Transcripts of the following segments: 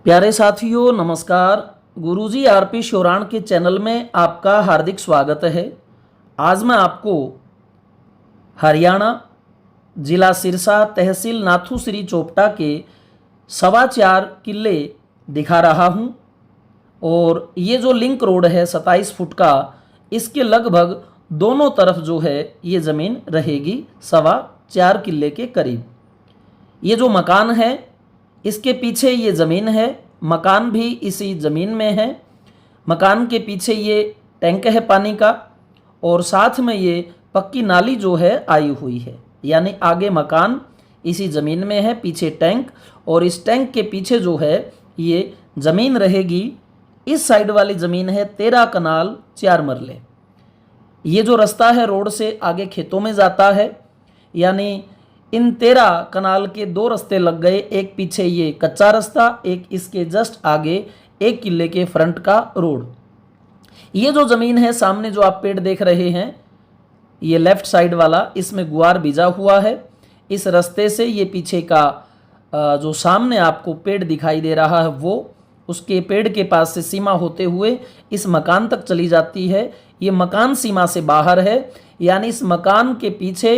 प्यारे साथियों नमस्कार। गुरुजी आरपी शोराण के चैनल में आपका हार्दिक स्वागत है। आज मैं आपको हरियाणा जिला सिरसा तहसील नाथूश्री चोपटा के 4.25 किले दिखा रहा हूं। और ये जो लिंक रोड है 27 फुट का, इसके लगभग दोनों तरफ जो है ये ज़मीन रहेगी 4.25 किले के करीब। ये जो मकान है इसके पीछे ये ज़मीन है, मकान भी इसी ज़मीन में है। मकान के पीछे ये टैंक है पानी का, और साथ में ये पक्की नाली जो है आई हुई है, यानी आगे मकान इसी ज़मीन में है, पीछे टैंक, और इस टैंक के पीछे जो है ये ज़मीन रहेगी। इस साइड वाली ज़मीन है 13 कनाल 4 मरले। ये जो रास्ता है रोड से आगे खेतों में जाता है, यानी इन 13 कनाल के 2 रास्ते लग गए। एक पीछे ये कच्चा रास्ता, एक इसके जस्ट आगे 1 किले के फ्रंट का रोड। ये जो ज़मीन है सामने जो आप पेड़ देख रहे हैं, ये लेफ्ट साइड वाला, इसमें गुआर बीजा हुआ है। इस रास्ते से ये पीछे का जो सामने आपको पेड़ दिखाई दे रहा है वो उसके पेड़ के पास से सीमा होते हुए इस मकान तक चली जाती है। ये मकान सीमा से बाहर है, यानी इस मकान के पीछे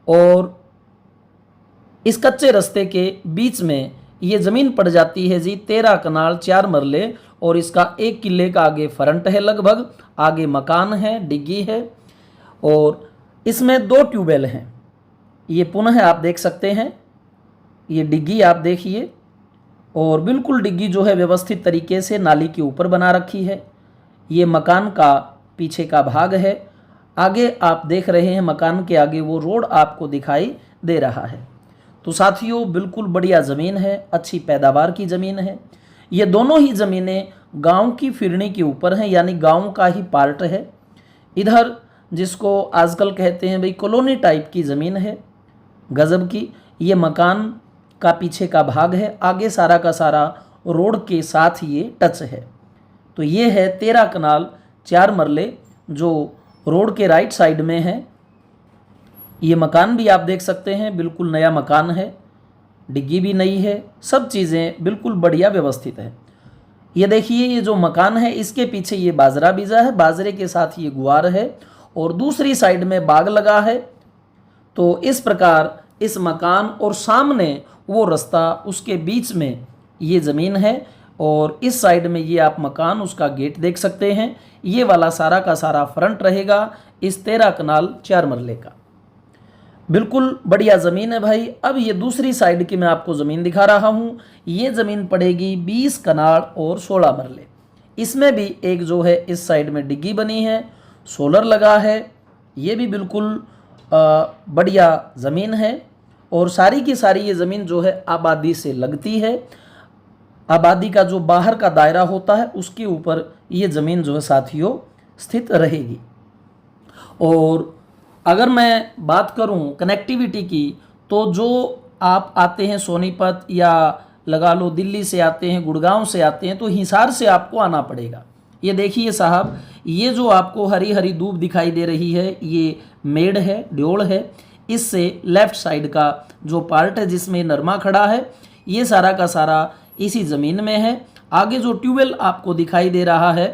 और इस कच्चे रास्ते के बीच में ये ज़मीन पड़ जाती है जी 13 कनाल 4 मरले। और इसका 1 किले का आगे फ्रंट है, लगभग आगे मकान है, डिग्गी है, और इसमें 2 ट्यूबवेल हैं। ये पुनः आप देख सकते हैं, ये डिग्गी आप देखिए, और बिल्कुल डिग्गी जो है व्यवस्थित तरीके से नाली के ऊपर बना रखी है। ये मकान का पीछे का भाग है। आगे आप देख रहे हैं मकान के आगे वो रोड आपको दिखाई दे रहा है। तो साथियों बिल्कुल बढ़िया ज़मीन है, अच्छी पैदावार की ज़मीन है। ये दोनों ही ज़मीनें गांव की फिरनी के ऊपर हैं, यानी गांव का ही पार्ट है। इधर जिसको आजकल कहते हैं भाई कॉलोनी टाइप की ज़मीन है, गजब की। ये मकान का पीछे का भाग है, आगे सारा का सारा रोड के साथ ये टच है। तो ये है 13 कनाल 4 मरले जो रोड के राइट साइड में है। ये मकान भी आप देख सकते हैं, बिल्कुल नया मकान है, डिग्गी भी नई है, सब चीज़ें बिल्कुल बढ़िया व्यवस्थित है। ये देखिए ये जो मकान है इसके पीछे ये बाजरा बीजा है, बाजरे के साथ ये गुआर है, और दूसरी साइड में बाग लगा है। तो इस प्रकार इस मकान और सामने वो रास्ता, उसके बीच में ये ज़मीन है, और इस साइड में ये आप मकान उसका गेट देख सकते हैं। ये वाला सारा का सारा फ्रंट रहेगा इस 13 कनाल 4 मरले का। बिल्कुल बढ़िया ज़मीन है भाई। अब ये दूसरी साइड की मैं आपको ज़मीन दिखा रहा हूँ। ये ज़मीन पड़ेगी 20 कनाल और 16 मरले। इसमें भी एक जो है इस साइड में डिग्गी बनी है, सोलर लगा है। ये भी बिल्कुल बढ़िया ज़मीन है, और सारी की सारी ये ज़मीन जो है आबादी से लगती है। आबादी का जो बाहर का दायरा होता है उसके ऊपर ये ज़मीन जो है साथियों स्थित रहेगी। और अगर मैं बात करूं कनेक्टिविटी की, तो जो आप आते हैं सोनीपत या लगा लो दिल्ली से आते हैं, गुड़गांव से आते हैं, तो हिसार से आपको आना पड़ेगा। ये देखिए साहब, ये जो आपको हरी हरी दूब दिखाई दे रही है ये मेड़ है, ड्योड़ है। इससे लेफ्ट साइड का जो पार्ट है जिसमें नरमा खड़ा है, ये सारा का सारा इसी ज़मीन में है। आगे जो ट्यूबवेल आपको दिखाई दे रहा है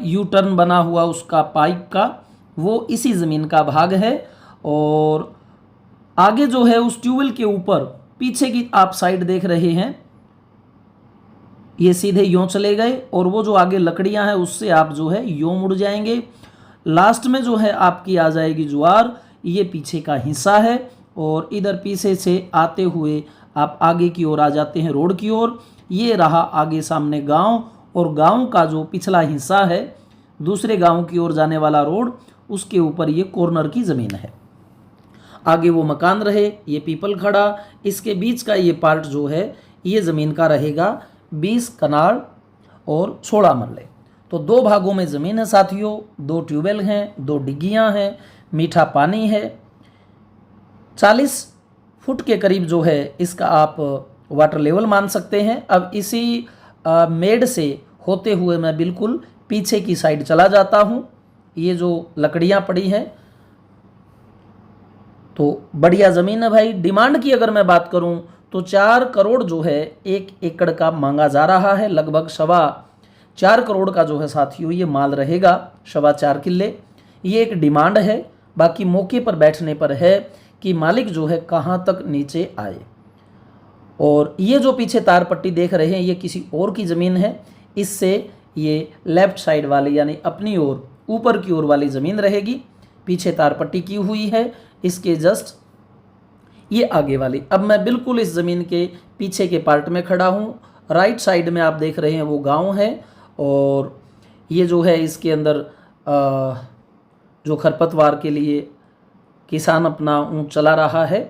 यू टर्न बना हुआ उसका पाइप का, वो इसी ज़मीन का भाग है। और आगे जो है उस ट्यूबवेल के ऊपर पीछे की आप साइड देख रहे हैं, ये सीधे यूँ चले गए, और वो जो आगे लकड़ियां हैं उससे आप जो है यूँ मुड़ जाएंगे। लास्ट में जो है आपकी आ जाएगी ज्वार, ये पीछे का हिस्सा है। और इधर पीछे से आते हुए आप आगे की ओर आ जाते हैं रोड की ओर। ये रहा आगे सामने गांव, और गांव का जो पिछला हिस्सा है दूसरे गांव की ओर जाने वाला रोड, उसके ऊपर ये कॉर्नर की ज़मीन है। आगे वो मकान रहे, ये पीपल खड़ा, इसके बीच का ये पार्ट जो है ये ज़मीन का रहेगा 20 कनाल और 16 मरले। तो 2 भागों में ज़मीन है साथियों, 2 ट्यूबवेल हैं, 2 डिग्गियाँ हैं, मीठा पानी है। 40 फुट के करीब जो है इसका आप वाटर लेवल मान सकते हैं। अब इसी मेड से होते हुए मैं बिल्कुल पीछे की साइड चला जाता हूँ। ये जो लकड़ियाँ पड़ी हैं, तो बढ़िया ज़मीन है भाई। डिमांड की अगर मैं बात करूँ तो 4 करोड़ जो है 1 एकड़ का मांगा जा रहा है। लगभग 4.25 करोड़ का जो है साथियों ये माल रहेगा, 4.25 किले। ये एक डिमांड है, बाकी मौके पर बैठने पर है कि मालिक जो है कहाँ तक नीचे आए। और ये जो पीछे तार पट्टी देख रहे हैं ये किसी और की ज़मीन है। इससे ये लेफ्ट साइड वाली यानी अपनी ओर ऊपर की ओर वाली ज़मीन रहेगी। पीछे तार पट्टी की हुई है, इसके जस्ट ये आगे वाली। अब मैं बिल्कुल इस ज़मीन के पीछे के पार्ट में खड़ा हूँ। राइट साइड में आप देख रहे हैं वो गांव है, और ये जो है इसके अंदर जो खरपतवार के लिए किसान अपना ऊँट चला रहा है।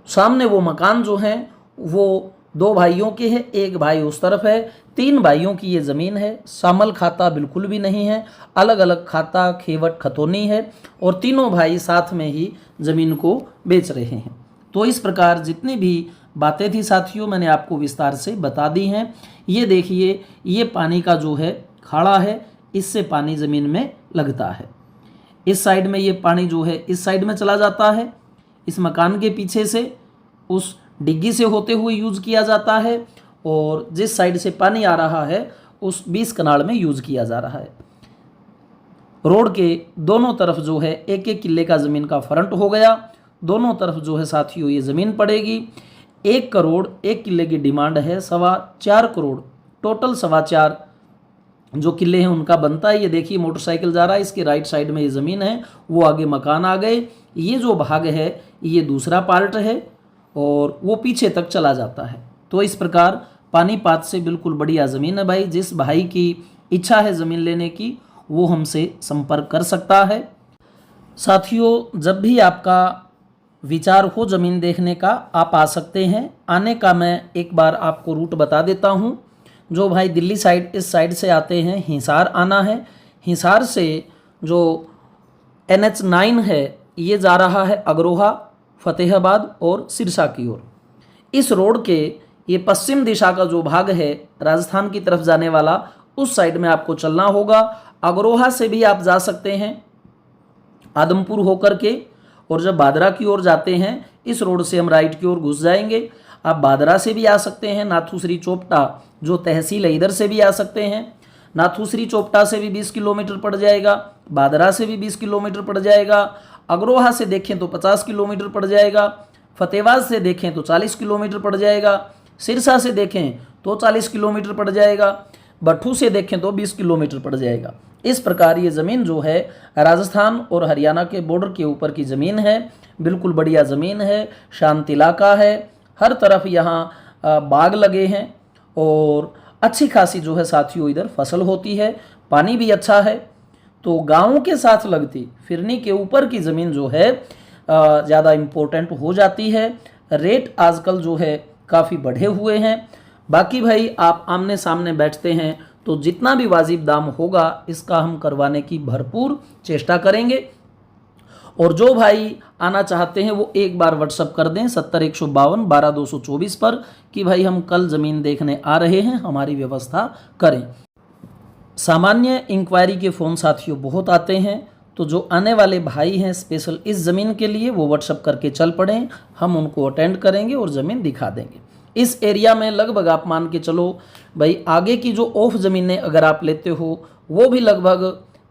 सामने वो मकान जो हैं वो 2 भाइयों के हैं, एक भाई उस तरफ है। 3 भाइयों की ये ज़मीन है। शामिल खाता बिल्कुल भी नहीं है, अलग अलग खाता खेवट खतौनी है, और तीनों भाई साथ में ही ज़मीन को बेच रहे हैं। तो इस प्रकार जितनी भी बातें थी साथियों मैंने आपको विस्तार से बता दी हैं। ये देखिए, ये पानी का जो है खाड़ा है, इससे पानी ज़मीन में लगता है। इस साइड में ये पानी जो है इस साइड में चला जाता है, इस मकान के पीछे से उस डिग्गी से होते हुए यूज़ किया जाता है, और जिस साइड से पानी आ रहा है उस 20 कनाल में यूज़ किया जा रहा है। रोड के दोनों तरफ जो है 1-1 किले का ज़मीन का फ्रंट हो गया। दोनों तरफ जो है साथियों ये ज़मीन पड़ेगी। 1 करोड़ 1 किले की डिमांड है। 4.25 करोड़ टोटल 4.25 जो किले हैं उनका बनता है। ये देखिए मोटरसाइकिल जा रहा है, इसके राइट साइड में ये ज़मीन है, वो आगे मकान आ गए। ये जो भाग है ये दूसरा पार्ट है, और वो पीछे तक चला जाता है। तो इस प्रकार पानीपत से बिल्कुल बढ़िया ज़मीन है भाई। जिस भाई की इच्छा है ज़मीन लेने की वो हमसे संपर्क कर सकता है। साथियों जब भी आपका विचार हो ज़मीन देखने का आप आ सकते हैं। आने का मैं एक बार आपको रूट बता देता हूँ। जो भाई दिल्ली साइड इस साइड से आते हैं हिसार आना है। हिसार से जो NH9 है ये जा रहा है अग्रोहा, फतेहाबाद और सिरसा की ओर। इस रोड के ये पश्चिम दिशा का जो भाग है राजस्थान की तरफ जाने वाला, उस साइड में आपको चलना होगा। अग्रोहा से भी आप जा सकते हैं आदमपुर होकर के, और जब बादरा की ओर जाते हैं इस रोड से हम राइट की ओर घुस जाएंगे। आप बादरा से भी आ सकते हैं, नाथूश्री चोपटा जो तहसील है इधर से भी आ सकते हैं। नाथूश्री चोपटा से भी 20 किलोमीटर पड़ जाएगा, बादरा से भी 20 किलोमीटर पड़ जाएगा, अग्रोहा से देखें तो 50 किलोमीटर पड़ जाएगा, फतेहाबाद से देखें तो 40 किलोमीटर पड़ जाएगा, सिरसा से देखें तो 40 किलोमीटर पड़ जाएगा, भट्ठू से देखें तो 20 किलोमीटर पड़ जाएगा। इस प्रकार ये ज़मीन जो है राजस्थान और हरियाणा के बॉर्डर के ऊपर की ज़मीन है। बिल्कुल बढ़िया ज़मीन है, शांत इलाका है, हर तरफ यहाँ बाग लगे हैं, और अच्छी खासी जो है साथियों इधर फसल होती है, पानी भी अच्छा है। तो गाँव के साथ लगती फिरनी के ऊपर की ज़मीन जो है ज़्यादा इम्पोर्टेंट हो जाती है। रेट आजकल जो है काफ़ी बढ़े हुए हैं। बाकी भाई आप आमने सामने बैठते हैं तो जितना भी वाजिब दाम होगा इसका हम करवाने की भरपूर चेष्टा करेंगे। और जो भाई आना चाहते हैं वो एक बार व्हाट्सअप कर दें 70 152 12 224 पर कि भाई हम कल ज़मीन देखने आ रहे हैं, हमारी व्यवस्था करें। सामान्य इंक्वायरी के फ़ोन साथियों बहुत आते हैं, तो जो आने वाले भाई हैं स्पेशल इस ज़मीन के लिए वो व्हाट्सअप करके चल पड़ें, हम उनको अटेंड करेंगे और ज़मीन दिखा देंगे। इस एरिया में लगभग आप मान के चलो भाई आगे की जो ऑफ ज़मीनें अगर आप लेते हो वो भी लगभग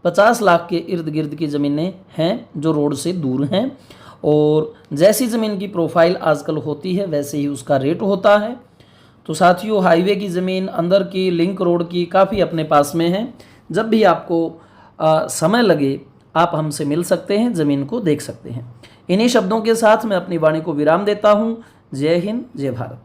50 लाख के इर्द गिर्द की ज़मीनें हैं जो रोड से दूर हैं। और जैसी ज़मीन की प्रोफाइल आजकल होती है वैसे ही उसका रेट होता है। तो साथियों हाईवे की ज़मीन, अंदर की, लिंक रोड की काफ़ी अपने पास में है। जब भी आपको समय लगे आप हमसे मिल सकते हैं, ज़मीन को देख सकते हैं। इन्हीं शब्दों के साथ मैं अपनी वाणी को विराम देता हूँ। जय हिंद, जय भारत।